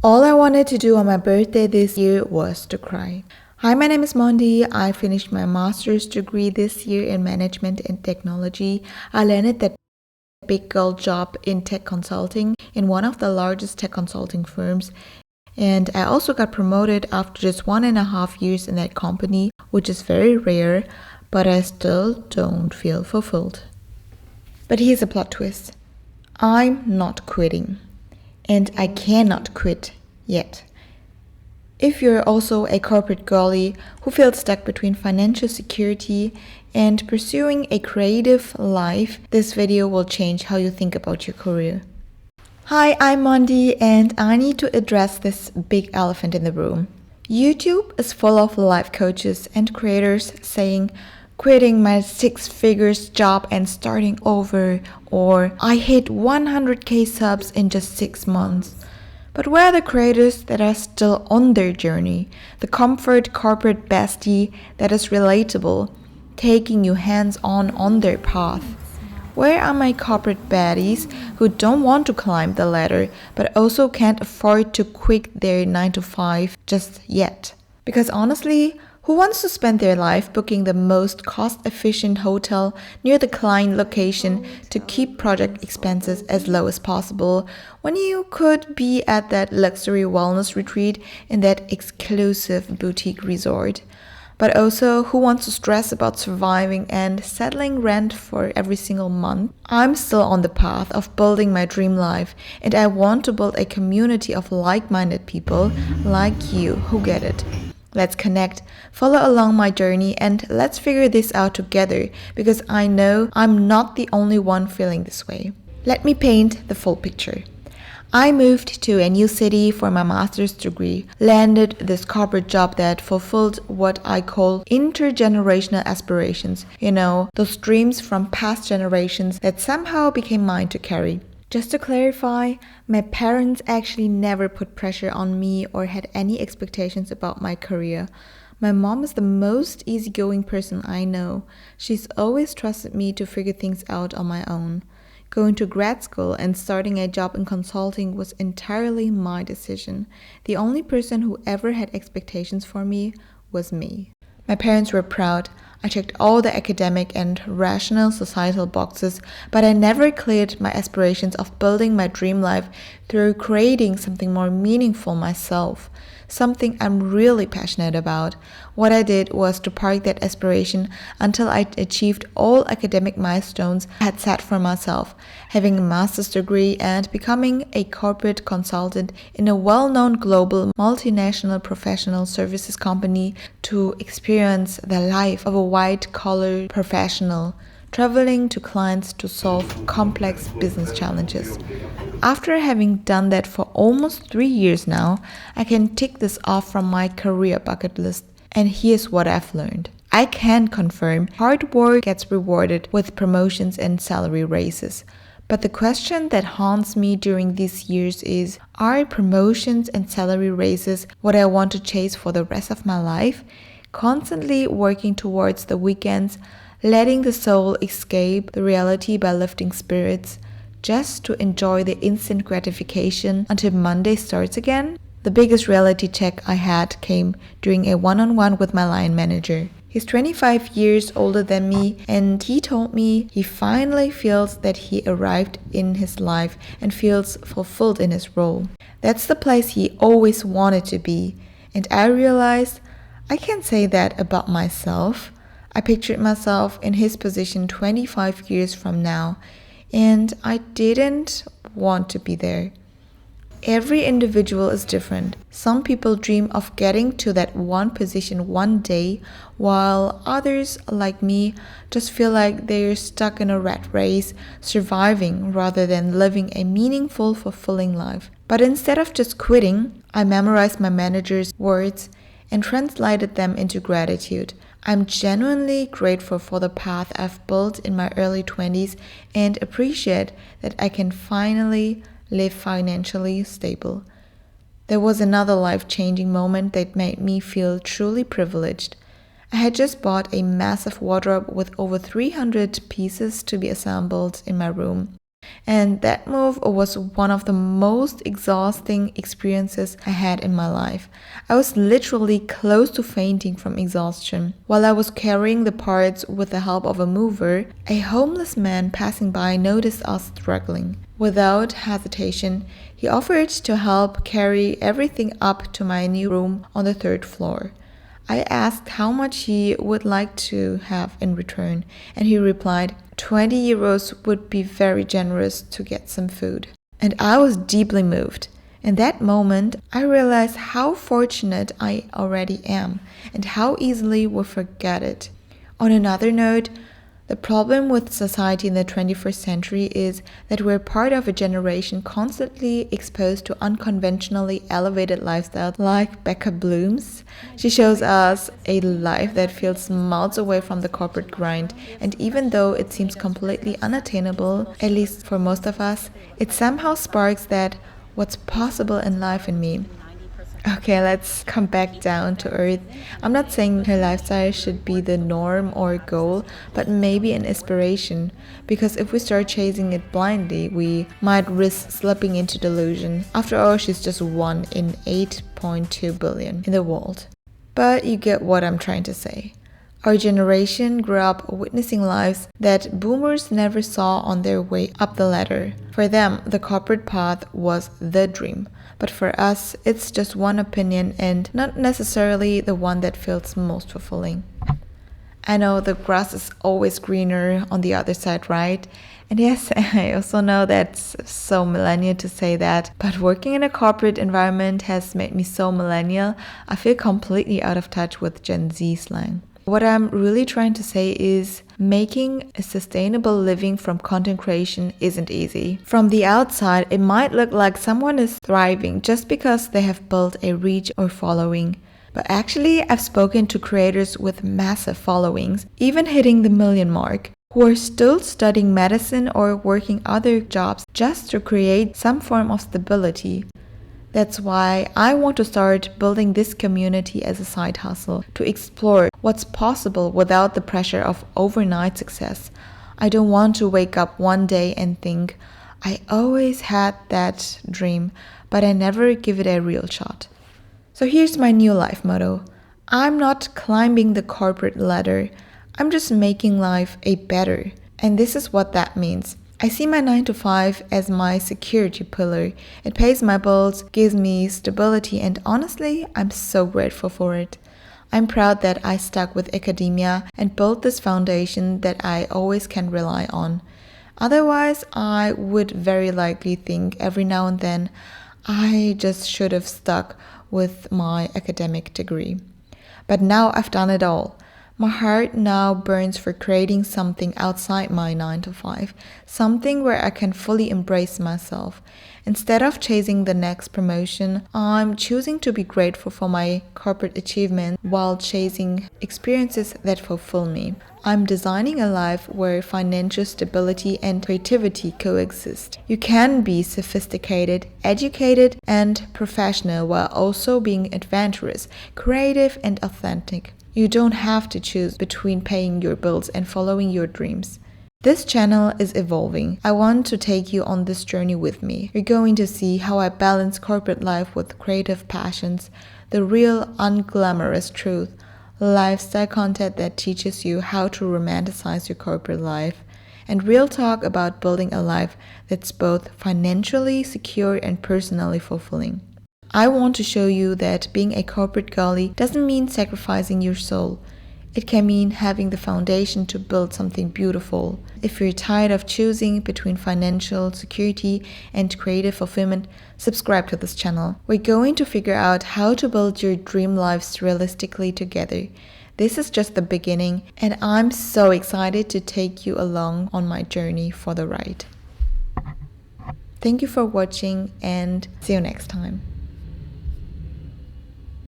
All I wanted to do on my birthday this year was to cry. Hi, my name is Mondy. I finished my master's degree this year in management and technology. I landed that big girl job in tech consulting in one of the largest tech consulting firms. And I also got promoted after just 1.5 years in that company, which is very rare, but I still don't feel fulfilled. But here's a plot twist. I'm not quitting. And I cannot quit yet. If you're also a corporate girly who feels stuck between financial security and pursuing a creative life, this video will change how you think about your career. Hi, I'm Mondy, and I need to address this big elephant in the room. YouTube is full of life coaches and creators saying, quitting my 6 figures job and starting over, or I hit 100k subs in just 6 months. But where are the creators that are still on their journey? The comfort corporate bestie that is relatable, taking you hands-on on their path. Where are my corporate baddies who don't want to climb the ladder but also can't afford to quit their 9 to 5 just yet? Because honestly, who wants to spend their life booking the most cost-efficient hotel near the client location to keep project expenses as low as possible when you could be at that luxury wellness retreat in that exclusive boutique resort? But also, who wants to stress about surviving and settling rent for every single month? I'm still on the path of building my dream life, and I want to build a community of like-minded people like you who get it. Let's connect, follow along my journey, and let's figure this out together, because I know I'm not the only one feeling this way. Let me paint the full picture. I moved to a new city for my master's degree, landed this corporate job that fulfilled what I call intergenerational aspirations. You know, those dreams from past generations that somehow became mine to carry. Just to clarify, my parents actually never put pressure on me or had any expectations about my career. My mom is the most easygoing person I know. She's always trusted me to figure things out on my own. Going to grad school and starting a job in consulting was entirely my decision. The only person who ever had expectations for me was me. My parents were proud. I checked all the academic and rational societal boxes, but I never cleared my aspirations of building my dream life through creating something more meaningful myself, something I'm really passionate about. What I did was to park that aspiration until I achieved all academic milestones I had set for myself, having a master's degree and becoming a corporate consultant in a well-known global multinational professional services company to experience the life of a white-collar professional, traveling to clients to solve complex business challenges. After having done that for almost 3 years now, I can tick this off from my career bucket list. And here's what I've learned. I can confirm hard work gets rewarded with promotions and salary raises. But the question that haunts me during these years is, are promotions and salary raises what I want to chase for the rest of my life? Constantly working towards the weekends, letting the soul escape the reality by lifting spirits, just to enjoy the instant gratification until Monday starts again? The biggest reality check I had came during a one-on-one with my line manager. He's 25 years older than me, and he told me he finally feels that he arrived in his life and feels fulfilled in his role. That's the place he always wanted to be. And I realized I can't say that about myself. I pictured myself in his position 25 years from now, and I didn't want to be there. Every individual is different. Some people dream of getting to that one position one day, while others, like me, just feel like they're stuck in a rat race, surviving rather than living a meaningful, fulfilling life. But instead of just quitting, I memorized my manager's words and translated them into gratitude. I'm genuinely grateful for the path I've built in my early 20s and appreciate that I can finally live financially stable. There was another life-changing moment that made me feel truly privileged. I had just bought a massive wardrobe with over 300 pieces to be assembled in my room. And that move was one of the most exhausting experiences I had in my life. I was literally close to fainting from exhaustion. While I was carrying the parts with the help of a mover, a homeless man passing by noticed us struggling. Without hesitation, he offered to help carry everything up to my new room on the third floor. I asked how much he would like to have in return, and he replied, 20 euros would be very generous to get some food. And I was deeply moved. In that moment, I realized how fortunate I already am and how easily we forget it. On another note, the problem with society in the 21st century is that we're part of a generation constantly exposed to unconventionally elevated lifestyles like Becca Bloom's. She shows us a life that feels miles away from the corporate grind, and even though it seems completely unattainable, at least for most of us, it somehow sparks that what's possible in life in me. Okay, let's come back down to earth. I'm not saying her lifestyle should be the norm or goal, but maybe an inspiration. Because if we start chasing it blindly, we might risk slipping into delusion. After all, she's just one in 8.2 billion in the world. But you get what I'm trying to say. Our generation grew up witnessing lives that boomers never saw on their way up the ladder. For them, the corporate path was the dream. But for us, it's just one opinion and not necessarily the one that feels most fulfilling. I know the grass is always greener on the other side, right? And yes, I also know that's so millennial to say that, but working in a corporate environment has made me so millennial, I feel completely out of touch with Gen Z slang. What I'm really trying to say is making a sustainable living from content creation isn't easy. From the outside, it might look like someone is thriving just because they have built a reach or following. But actually, I've spoken to creators with massive followings, even hitting the million mark, who are still studying medicine or working other jobs just to create some form of stability. That's why I want to start building this community as a side hustle, to explore what's possible without the pressure of overnight success. I don't want to wake up one day and think, I always had that dream, but I never give it a real shot. So here's my new life motto. I'm not climbing the corporate ladder, I'm just making life a better. And this is what that means. I see my 9 to 5 as my security pillar. It pays my bills, gives me stability, and honestly, I'm so grateful for it. I'm proud that I stuck with academia and built this foundation that I always can rely on. Otherwise, I would very likely think every now and then, I just should have stuck with my academic degree. But now I've done it all. My heart now burns for creating something outside my 9 to 5, something where I can fully embrace myself. Instead of chasing the next promotion, I'm choosing to be grateful for my corporate achievements while chasing experiences that fulfill me. I'm designing a life where financial stability and creativity coexist. You can be sophisticated, educated, and professional while also being adventurous, creative, and authentic. You don't have to choose between paying your bills and following your dreams. This channel is evolving. I want to take you on this journey with me. You're going to see how I balance corporate life with creative passions, the real unglamorous truth, lifestyle content that teaches you how to romanticize your corporate life, and real talk about building a life that's both financially secure and personally fulfilling. I want to show you that being a corporate girly doesn't mean sacrificing your soul. It can mean having the foundation to build something beautiful. If you're tired of choosing between financial security and creative fulfillment, subscribe to this channel. We're going to figure out how to build your dream lives realistically together. This is just the beginning, and I'm so excited to take you along on my journey for the ride. Thank you for watching, and see you next time.